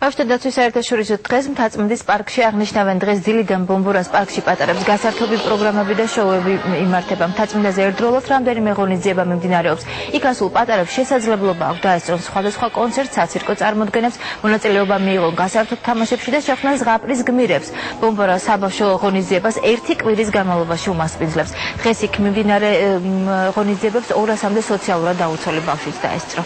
ბავშვთა დაცვის საერთაშორისო დღეს მთაწმინდის პარკში აღნიშნავენ დღეს დილიდან ბომბურას პარკში პატარებს გასართობი პროგრამები და შოუები იმართება. მთაწმინდაზე ერთდროულად რამდენიმე ღონისძიება მიმდინარეობს. იქ ასულ პატარებს შესაძლებლობა აქვს დაესწრონ სხვადასხვა კონცერტ, საცირკო წარმოდგენებს, მონაწილეობა მიიღონ გასართობ თამაშებში და შეხვდნენ ზღაპრის გმირებს. ბომბურას საბავშვო ღონისძიებას ერთი კვირის განმავლობაში უმასპინძლებს. დღეს იქ მიმდინარე ღონისძიებებს 200-მდე სოციალურად დაუცველი ბავშვიც დაესწრო.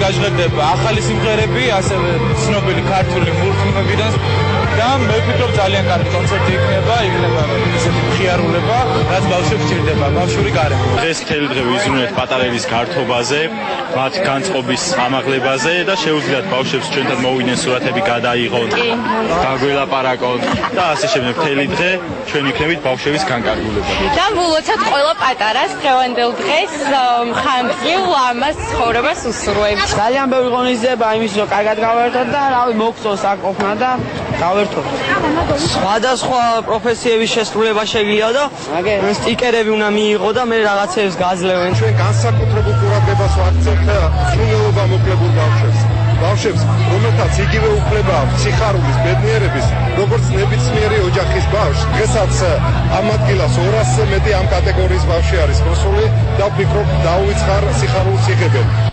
გაჟღერდება ახალი სიმღერები, ასევე ცნობილი ქართული მურმებიდან და მე ვფიქრობ ძალიან კარგი კონცერტი იქნება ისეთი მხიარულება, რაც ბავშვებს ჭირდება, ბავშვური გარემო. დღეს მთელი დღე ვიზრუნეთ პატარების გართობაზე, მათ განწყობის ამაღლებაზე და შეუძლიათ ბავშვებს ჩვენთან მოვიდნენ სურათები გადაიღონ, დაგველაპარაკონ და ასე შემდეგ. მთელი დღე ჩვენ იქნებით ბავშვების განკარგულება. და ვილოცავთ ყველა პატარას დღევანდელ დღეს ხანგრძლივ ამას ცხოვრებას უსურვებს. ძალიან ბევრი ღონისძიება იმის რომ კარგად გავერთოთ და რავი მოგწონს აქ ყოფნა და გავერთოთ. სხვადასხვა პროფესიების შესრულება შეგიძლია და სტიკერები უნდა მიიღო და მე რაღაცებს გაძლევენ. ჩვენ განსაკუთრებულ ყურადღებას ვაქცევთ სრულიად მოკლებულ ბავშვებს, რომელთაც იგივე უფლება აქვს სიხარულის, ბედნიერების, როგორც ნებისმიერი ოჯახის ბავშვს. დღესაც ამ ადგილას 200-ზე მეტი ამ კატეგორიის ბავშვი არის მოსული და ვფიქრობ დაუვიწყარ სიხარულს იღებენ.